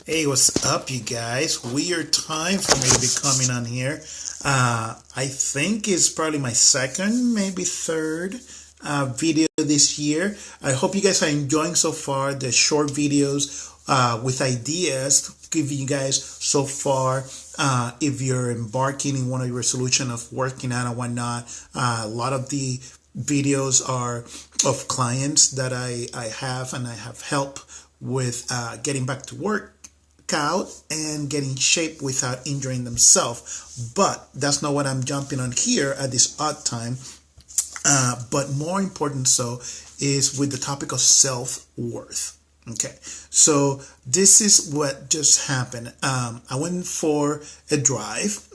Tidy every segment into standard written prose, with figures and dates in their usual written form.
Hey, what's up, you guys? Weird time for me to be coming on here. I think it's probably my second, maybe third video this year. I hope you guys are enjoying so far the short videos with ideas giving you guys so far. If you're embarking in one of your solution of working out and whatnot, a lot of the videos are of clients that I have and I have helped with getting back to work out and getting shape without injuring themselves. But that's not what I'm jumping on here at this odd time. But more important so is with the topic of self-worth. Okay, so this is what just happened. I went for a drive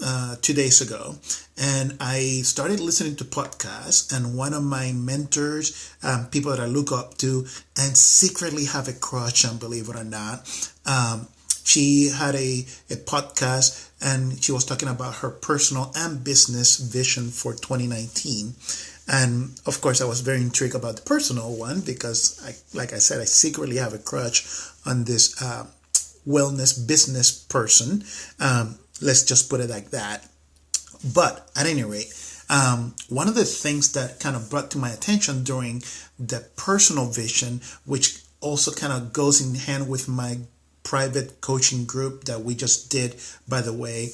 2 days ago, and I started listening to podcasts. And one of my mentors, people that I look up to, and secretly have a crush on, believe it or not, she had a podcast and she was talking about her personal and business vision for 2019. And of course, I was very intrigued about the personal one because, like I said, I secretly have a crush on this wellness business person. Let's just put it like that. But at any rate, one of the things that kind of brought to my attention during the personal vision, which also kind of goes in hand with my private coaching group that we just did, by the way,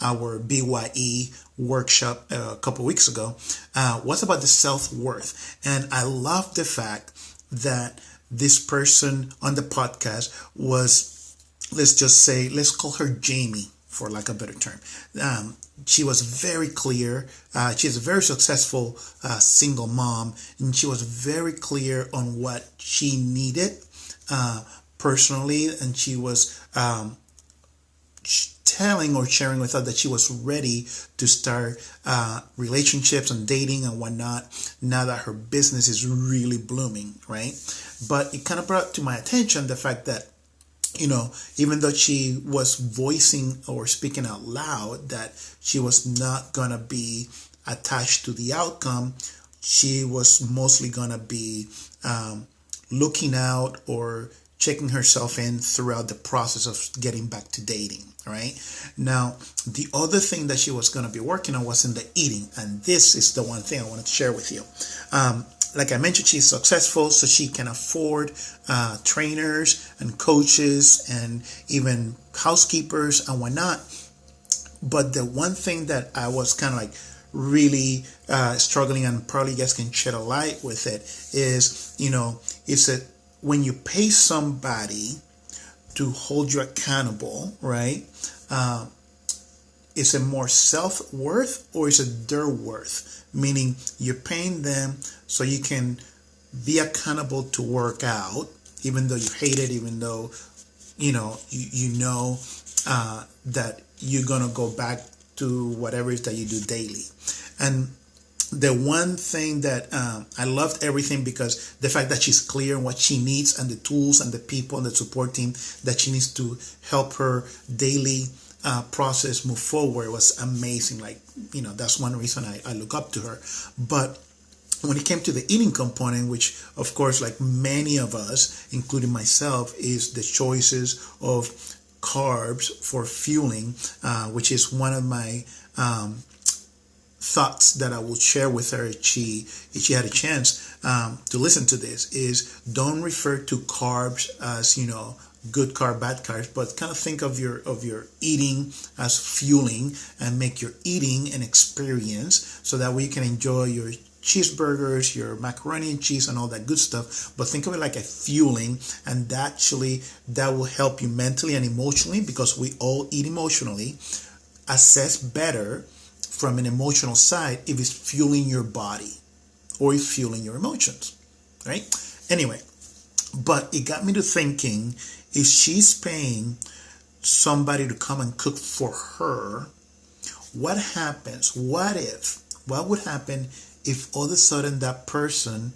our BYE workshop a couple weeks ago, was about the self-worth. And I love the fact that this person on the podcast was, let's just say, let's call her Jamie, for lack of a better term. She was very clear. She's a very successful single mom, and she was very clear on what she needed personally, and she was telling or sharing with us that she was ready to start relationships and dating and whatnot now that her business is really blooming, right? But it kind of brought to my attention the fact that, you know, even though she was voicing or speaking out loud that she was not going to be attached to the outcome, she was mostly going to be looking out or checking herself in throughout the process of getting back to dating, right? Now, the other thing that she was going to be working on was in the eating. And this is the one thing I wanted to share with you. Like I mentioned, she's successful, so she can afford trainers and coaches and even housekeepers and whatnot. But the one thing that I was kind of like really struggling, and probably you guys can shed a light with it, is, you know, it's a when you pay somebody to hold you accountable, right? Is it more self-worth or is it their worth? Meaning you're paying them so you can be accountable to work out, even though you hate it, even though you know that you're gonna go back to whatever it is that you do daily. And the one thing that I loved everything because the fact that she's clear on what she needs and the tools and the people and the support team that she needs to help her daily process move forward was amazing. Like, you know, that's one reason I look up to her. But when it came to the eating component, which of course, like many of us, including myself, is the choices of carbs for fueling, which is one of my thoughts that I will share with her if she had a chance to listen to this, is don't refer to carbs as, you know, good carb, bad carbs, but kind of think of your eating as fueling and make your eating an experience so that way you can enjoy your cheeseburgers, your macaroni and cheese and all that good stuff, but think of it like a fueling, and that will help you mentally and emotionally, because we all eat emotionally. Assess better from an emotional side if it's fueling your body or it's fueling your emotions, right? Anyway, but it got me to thinking, if she's paying somebody to come and cook for her, what happens? What would happen if all of a sudden that person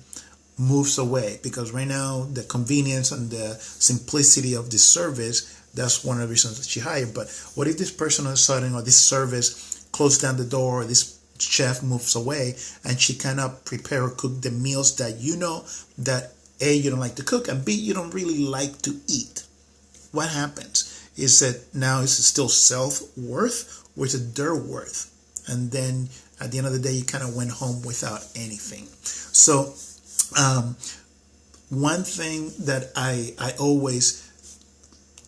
moves away? Because right now the convenience and the simplicity of this service, that's one of the reasons that she hired. But what if this person all of a sudden, or this service, close down the door, or this chef moves away, and she cannot prepare or cook the meals that you know that A, you don't like to cook, and B, you don't really like to eat? what happens? Is that now is it still self-worth or is it their worth? And then at the end of the day, you kind of went home without anything. So one thing that I always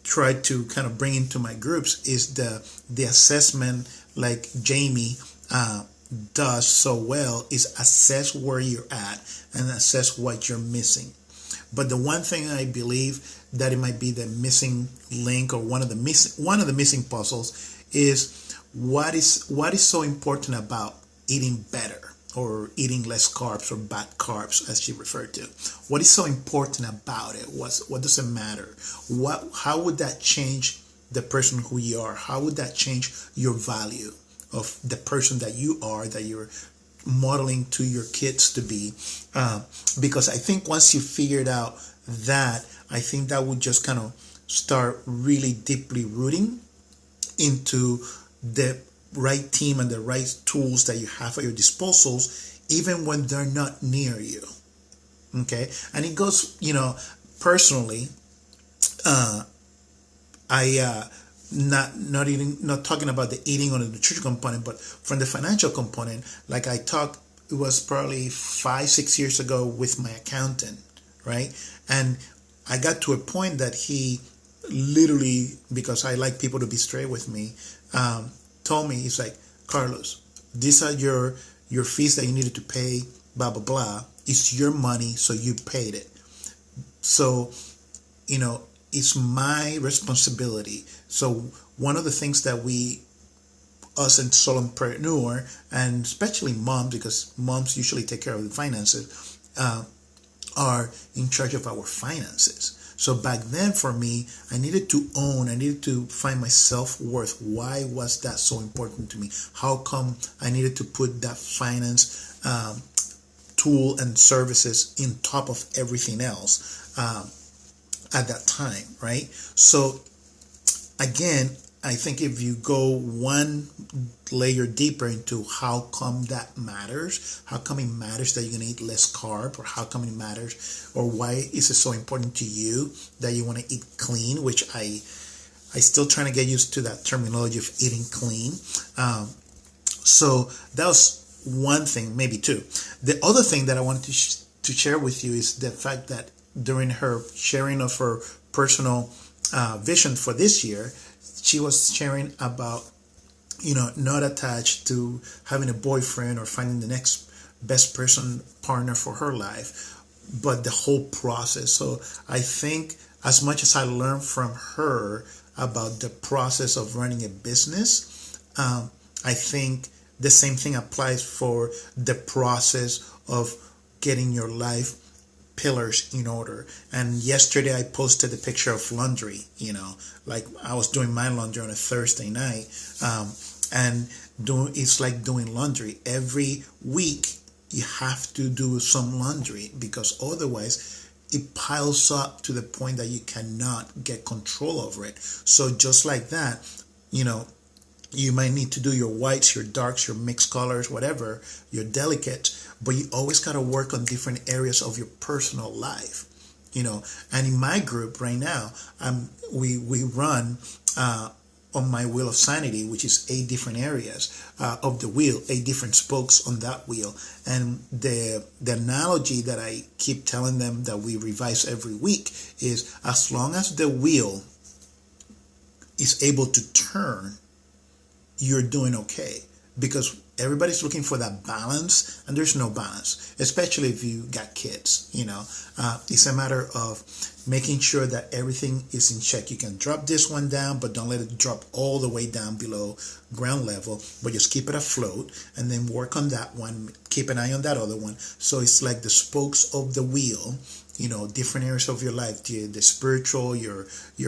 try to kind of bring into my groups is the assessment, like Jamie does so well, is assess where you're at and assess what you're missing. But the one thing I believe that it might be the missing link, or one of the missing puzzles, is what is so important about eating better, or eating less carbs, or bad carbs, as she referred to. What is so important about it? What does it matter? How would that change the person who you are? How would that change your value of the person that you are, that you're modeling to your kids to be? Because I think once you figured out that, I think that would just kind of start really deeply rooting into the right team and the right tools that you have at your disposals, even when they're not near you. Okay. And it goes, personally, I not talking about the eating or the nutrition component, but from the financial component, like I talked, it was probably 5-6 years ago with my accountant, right? And I got to a point that he literally, because I like people to be straight with me, told me, he's like, Carlos, these are your fees that you needed to pay, blah, blah, blah. It's your money, so you paid it. So, it's my responsibility. So one of the things that us and solopreneur, and especially moms, because moms usually take care of the finances, are in charge of our finances. So back then for me, I needed to find my self-worth. Why was that so important to me? How come I needed to put that finance tool and services in top of everything else at that time, right? So again, I think if you go one layer deeper into how come that matters, how come it matters that you're going to eat less carb, or how come it matters, or why is it so important to you that you want to eat clean, which I still trying to get used to that terminology of eating clean. So that was one thing, maybe two. The other thing that I wanted to share with you is the fact that during her sharing of her personal vision for this year, she was sharing about, not attached to having a boyfriend or finding the next best partner for her life, but the whole process. So I think as much as I learned from her about the process of running a business, I think the same thing applies for the process of getting your life pillars in order. And yesterday I posted a picture of laundry, like I was doing my laundry on a Thursday night, and it's like doing laundry. Every week you have to do some laundry, because otherwise it piles up to the point that you cannot get control over it. So just like that, you might need to do your whites, your darks, your mixed colors, whatever, your delicate, but you always got to work on different areas of your personal life, And in my group right now, we run on my wheel of sanity, which is 8 different areas of the wheel, 8 different spokes on that wheel. And the analogy that I keep telling them that we revise every week is, as long as the wheel is able to turn, you're doing okay, because everybody's looking for that balance, and there's no balance, especially if you got kids. It's a matter of making sure that everything is in check. You can drop this one down, but don't let it drop all the way down below ground level, but just keep it afloat, and then work on that one, keep an eye on that other one. So it's like the spokes of the wheel, different areas of your life, the spiritual, your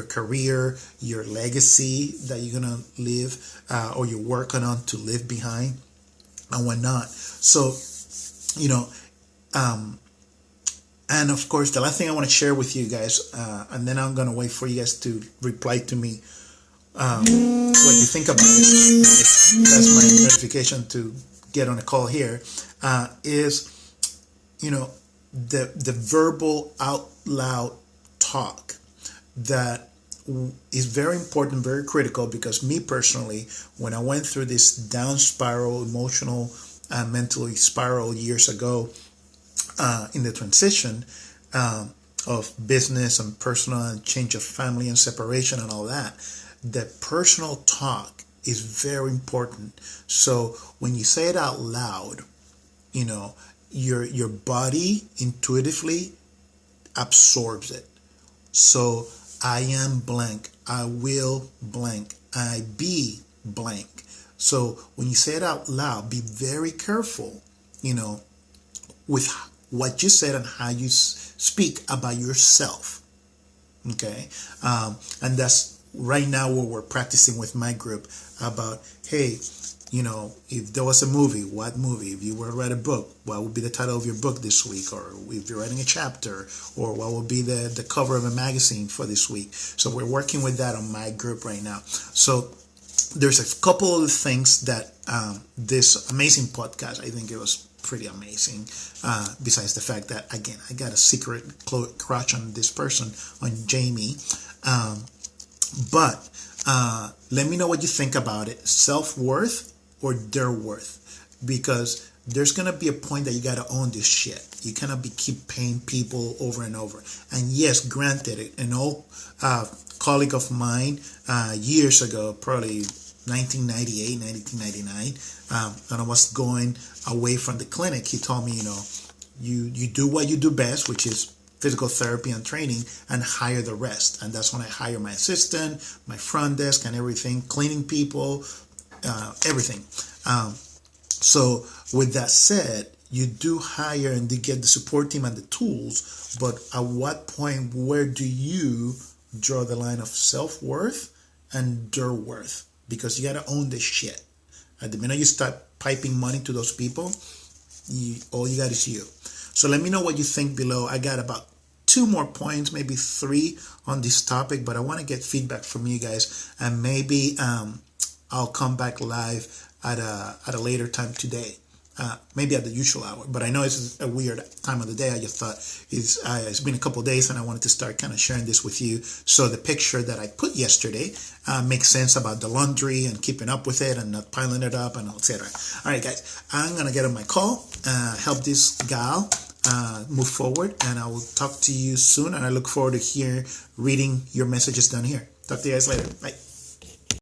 career, your legacy that you're going to live, or you're working on to live behind, and whatnot. So, and of course, the last thing I want to share with you guys, and then I'm going to wait for you guys to reply to me what you think about it. That's my notification to get on a call here, is, the verbal out loud talk that is very important, very critical, because me personally, when I went through this down spiral, emotional, mentally spiral years ago, in the transition of business and personal and change of family and separation and all that, the personal talk is very important. So when you say it out loud, you know, your body intuitively absorbs it. So I am blank, I will blank, I be blank. So when you say it out loud, be very careful, you know, with what you said and how you speak about yourself. Okay. And that's right now what we're practicing with my group about, hey, you know, if there was a movie, what movie? If you were to write a book, what would be the title of your book this week? Or if you're writing a chapter, or what would be the cover of a magazine for this week? So we're working with that on my group right now. So there's a couple of things that this amazing podcast, I think it was pretty amazing. Besides the fact that, again, I got a secret crush on this person, on Jamie. But let me know what you think about it. Self-worth or their worth, because there's gonna be a point that you gotta own this shit. You cannot be keep paying people over and over. And yes, granted, an old colleague of mine years ago, probably 1998, 1999, when I was going away from the clinic, he told me, you know, you do what you do best, which is physical therapy and training, and hire the rest. And that's when I hire my assistant, my front desk and everything, cleaning people, everything. So with that said, you do hire and you get the support team and the tools, but at what point, where do you draw the line of self-worth and their worth? Because you got to own this shit. At the minute you start piping money to those people, all you got is you. So let me know what you think below. I got about 2 more points, maybe 3 on this topic, but I want to get feedback from you guys, and maybe I'll come back live at a later time today, maybe at the usual hour. But I know it's a weird time of the day. I just thought it's been a couple of days, and I wanted to start kind of sharing this with you. So the picture that I put yesterday makes sense about the laundry and keeping up with it and not piling it up and etc. All right, guys, I'm gonna get on my call, help this gal move forward, and I will talk to you soon. And I look forward to reading your messages down here. Talk to you guys later. Bye.